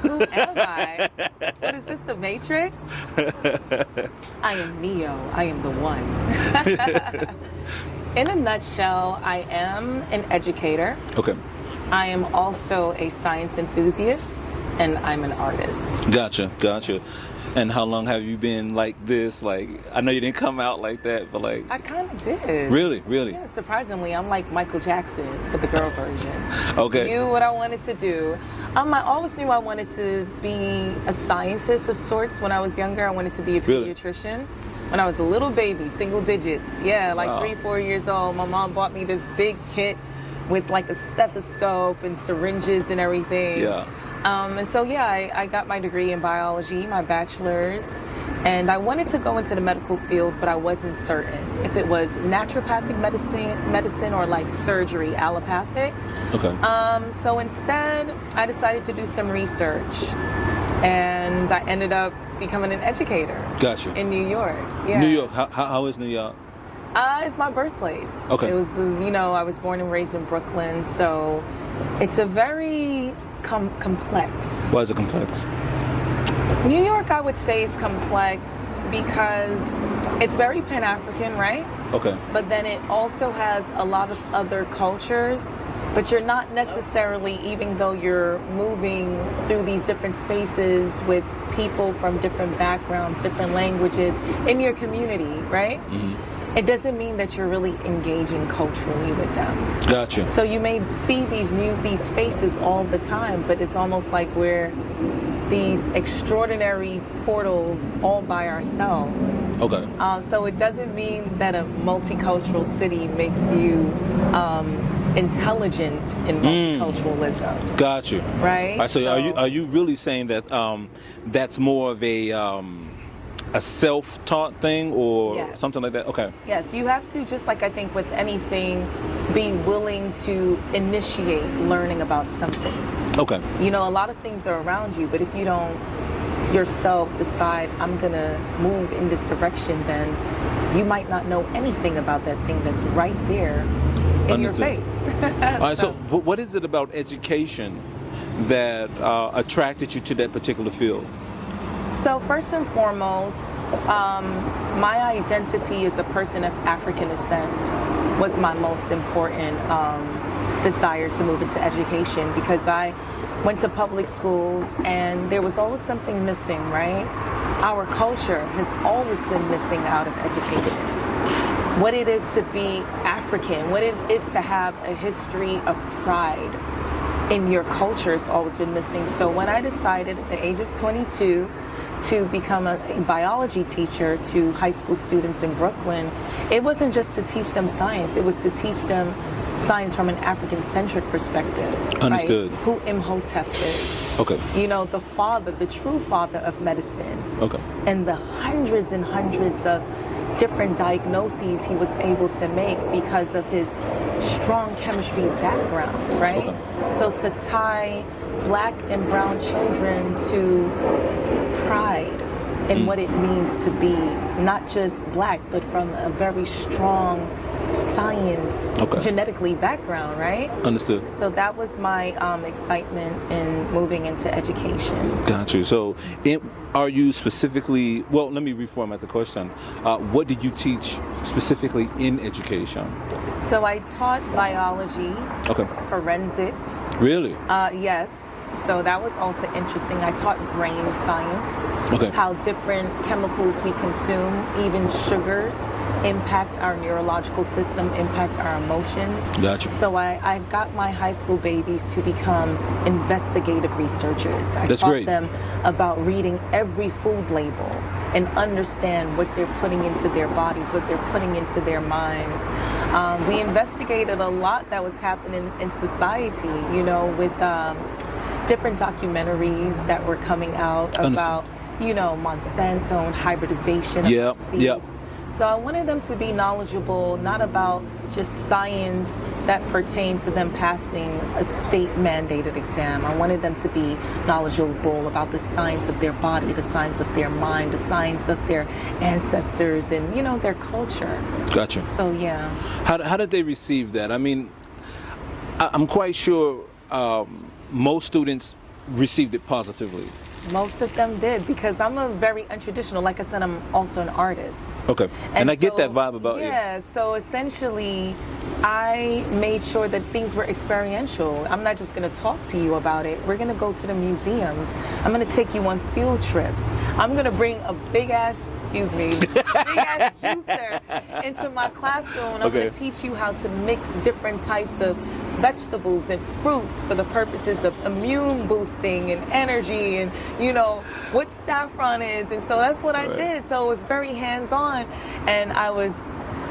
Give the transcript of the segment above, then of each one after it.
Who am I? What is this, the Matrix? I am Neo. I am the one. In a nutshell, I am an educator. Okay. I am also a science enthusiast, and I'm an artist. Gotcha. And how long have you been like this? Like, I know you didn't come out like that, but like... I kind of did. Really? Yeah, surprisingly, I'm like Michael Jackson, but the girl version. Okay. Knew what I wanted to do. I always knew I wanted to be a scientist of sorts when I was younger. I wanted to be a pediatrician. When I was a little baby, single digits. Yeah, like 3-4 years old, my mom bought me this big kit with like a stethoscope and syringes and everything. Yeah. And so, yeah, I got my degree in biology, my bachelor's, and I wanted to go into the medical field, but I wasn't certain if it was naturopathic medicine or like surgery, allopathic. Okay. So instead, I decided to do some research, and I ended up becoming an educator. Gotcha. In New York. Yeah. New York. How is New York? It's my birthplace. Okay. It was, I was born and raised in Brooklyn, so it's a very complex. Why is it complex? New York, I would say, is complex because it's very Pan-African, right? Okay. But then it also has a lot of other cultures, but you're not necessarily, even though you're moving through these different spaces with people from different backgrounds, different languages in your community, right? Mm-hmm. It doesn't mean that you're really engaging culturally with them. Gotcha. So you may see these faces all the time, but it's almost like we're these extraordinary portals all by ourselves. Okay. So it doesn't mean that a multicultural city makes you intelligent in multiculturalism. Got you. Right? All right, so are you really saying that that's more of a self-taught thing or something like that? Okay. Yes, you have to, just like I think with anything, be willing to initiate learning about something. Okay. A lot of things are around you, but if you don't yourself decide, I'm going to move in this direction, then you might not know anything about that thing that's right there in your face. All right, so what is it about education that attracted you to that particular field? So first and foremost, my identity as a person of African descent was my most important desire to move into education, because I went to public schools and there was always something missing, right? Our culture has always been missing out of education. What it is to be African, what it is to have a history of pride in your culture has always been missing. So when I decided at the age of 22 to become a biology teacher to high school students in Brooklyn, it wasn't just to teach them science, it was to teach them science from an African-centric perspective. Understood. Right? Who Imhotep is. Okay. The father, the true father of medicine. Okay. And the hundreds and hundreds of different diagnoses he was able to make because of his strong chemistry background, right? Okay. So to tie Black and brown children to pride in what it means to be not just Black, but from a very strong science, genetically background, right? Understood. So that was my excitement in moving into education. Got you. So are you specifically, well, let me reformat the question. What did you teach specifically in education? So I taught biology, forensics. Really? Yes. So that was also interesting. I taught brain science, how different chemicals we consume, even sugars, impact our neurological system, impact our emotions. Gotcha. So I got my high school babies to become investigative researchers. I taught them about reading every food label and understand what they're putting into their bodies, what they're putting into their minds. We investigated a lot that was happening in society, with different documentaries that were coming out about, Monsanto and hybridization of seeds. Yep. So I wanted them to be knowledgeable, not about just science that pertains to them passing a state-mandated exam. I wanted them to be knowledgeable about the science of their body, the science of their mind, the science of their ancestors, and, their culture. Gotcha. So, yeah. How did they receive that? I mean, I'm quite sure most students received it positively? Most of them did, because I'm a very untraditional. Like I said, I'm also an artist. Okay. And I get so, that vibe about you. Yeah, so essentially, I made sure that things were experiential. I'm not just going to talk to you about it. We're going to go to the museums. I'm going to take you on field trips. I'm going to bring a big ass juicer into my classroom, and I'm going to teach you how to mix different types of vegetables and fruits for the purposes of immune boosting and energy, and what saffron is. And so that's what I did. So it was very hands-on, and I was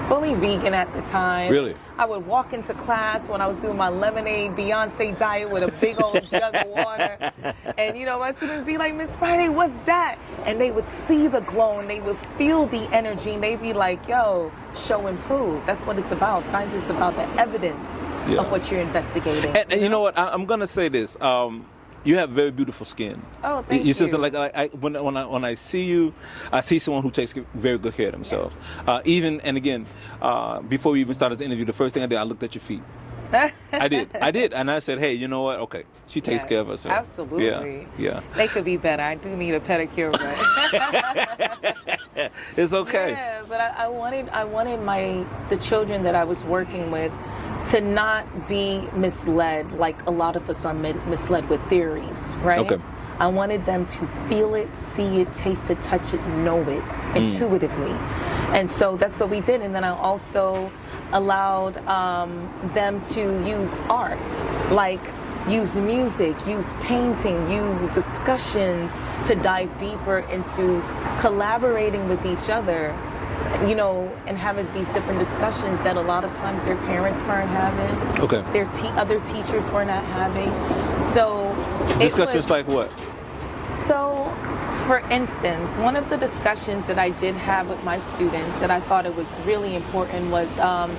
fully vegan at the time. Really? I would walk into class when I was doing my lemonade Beyonce diet with a big old jug of water, and my students be like, "Miss Friday, what's that?" And they would see the glow, and they would feel the energy, and they'd be like, "Yo, show and prove." That's what it's about. Science is about the evidence of what you're investigating. And you know what? I'm gonna say this. You have very beautiful skin. Oh, thank you. So like when I see you, I see someone who takes very good care of themselves. Yes. Before we even started the interview, the first thing I did, I looked at your feet. I did, and I said, "Hey, you know what? Okay, she takes care of herself." Absolutely. Yeah. They could be better. I do need a pedicure, but it's okay. Yeah, but I wanted the children that I was working with to not be misled like a lot of us are misled with theories, right? Okay. I wanted them to feel it, see it, taste it, touch it, know it intuitively. And so that's what we did. And then I also allowed them to use art, like use music, use painting, use discussions to dive deeper into collaborating with each other, and having these different discussions that a lot of times their parents weren't having. Okay. Their other teachers were not having. So discussions like what? So, for instance, one of the discussions that I did have with my students that I thought it was really important was a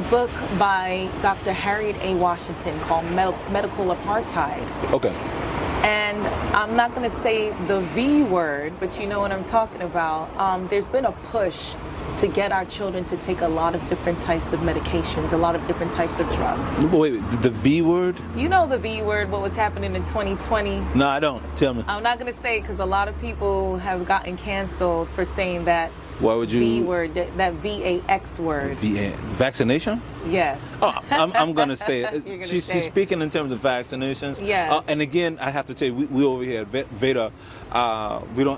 book by Dr. Harriet A. Washington called Medical Apartheid. Okay. And I'm not going to say the V word, but you know what I'm talking about. There's been a push to get our children to take a lot of different types of medications, a lot of different types of drugs. Wait, the V word? You know the V word, what was happening in 2020? No, I don't. Tell me. I'm not going to say it because a lot of people have gotten canceled for saying that. Why would you? V word, that VAX word. Vaccination? Yes. Oh, I'm going to say it. She's speaking in terms of vaccinations. Yes. And again, I have to tell you, we over here at VEDA,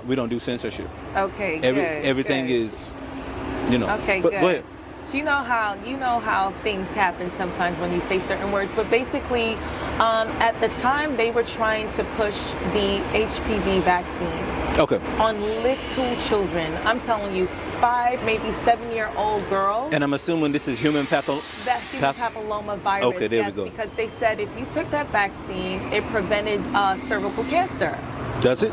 we don't do censorship. Okay, good. Everything is, Okay, but good. Go ahead. So you know how things happen sometimes when you say certain words, but basically, at the time they were trying to push the HPV vaccine. Okay. On little children. I'm telling you, 5, maybe 7-year-old girls. And I'm assuming this is human papilloma. That human papilloma virus. Okay, there yes, we go. Because they said if you took that vaccine, it prevented cervical cancer. Does it?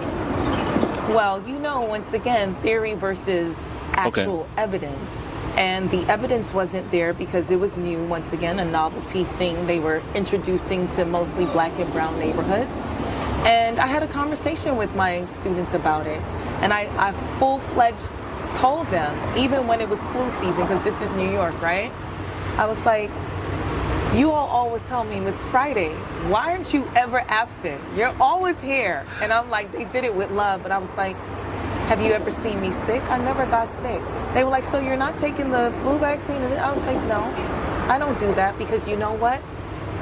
Well, once again, theory versus actual evidence. And the evidence wasn't there because it was new, once again, a novelty thing they were introducing to mostly black and brown neighborhoods. And I had a conversation with my students about it. And I full-fledged told them, even when it was flu season, because this is New York, right? I was like, you all always tell me, Miss Friday, why aren't you ever absent? You're always here. And I'm like, they did it with love, but I was like, have you ever seen me sick? I never got sick. They were like, so you're not taking the flu vaccine? And I was like, no, I don't do that, because you know what?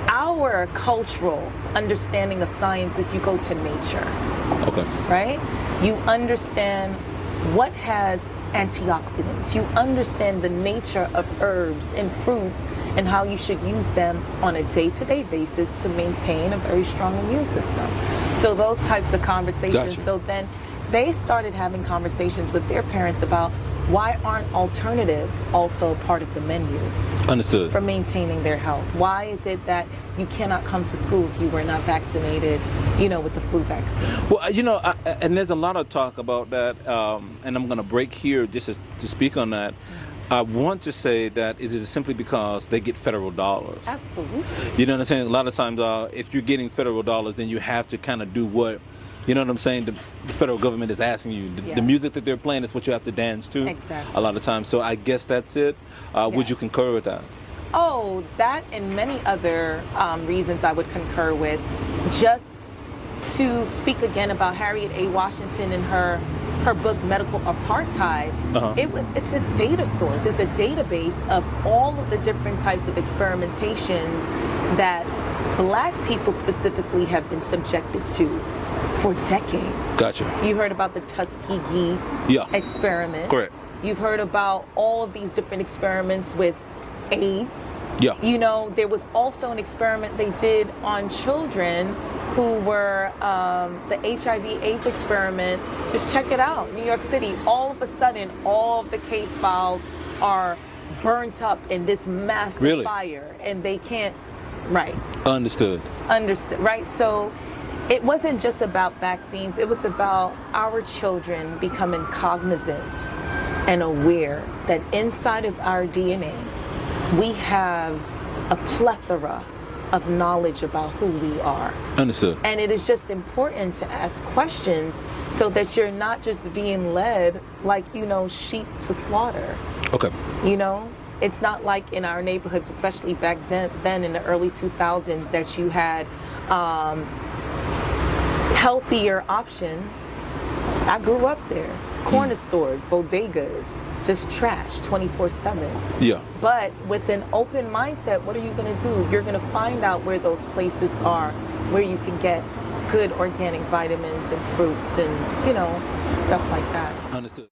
Our cultural understanding of science is you go to nature. Okay. Right? You understand what has antioxidants. You understand the nature of herbs and fruits and how you should use them on a day-to-day basis to maintain a very strong immune system. So those types of conversations. Gotcha. So then they started having conversations with their parents about why aren't alternatives also part of the menu? Understood. For maintaining their health. Why is it that you cannot come to school if you were not vaccinated, with the flu vaccine? Well, and there's a lot of talk about that, and I'm going to break here just to speak on that. I want to say that it is simply because they get federal dollars. Absolutely. You know what I'm saying? A lot of times, if you're getting federal dollars, then you have to kind of do what, you know what I'm saying, the federal government is asking you. The music that they're playing is what you have to dance to. Exactly. A lot of times. So I guess that's it. Would you concur with that? Oh, that and many other reasons I would concur with. Just to speak again about Harriet A. Washington and her book Medical Apartheid, it's a data source, it's a database of all of the different types of experimentations that Black people specifically have been subjected to for decades. Gotcha. You heard about the Tuskegee experiment. Correct. You've heard about all of these different experiments with AIDS. Yeah. You know, there was also an experiment they did on children who were the HIV/AIDS experiment. Just check it out, New York City. All of a sudden, all of the case files are burnt up in this massive fire, and they can't. Right. Understood. Right. So it wasn't just about vaccines. It was about our children becoming cognizant and aware that inside of our DNA, we have a plethora of knowledge about who we are. Understood. And it is just important to ask questions so that you're not just being led like, sheep to slaughter. Okay. It's not like in our neighborhoods, especially back then in the early 2000s, that you had healthier options. I grew up there. Corner stores, bodegas, just trash 24/7. Yeah. But with an open mindset, what are you going to do? You're going to find out where those places are, where you can get good organic vitamins and fruits and, stuff like that. Understood.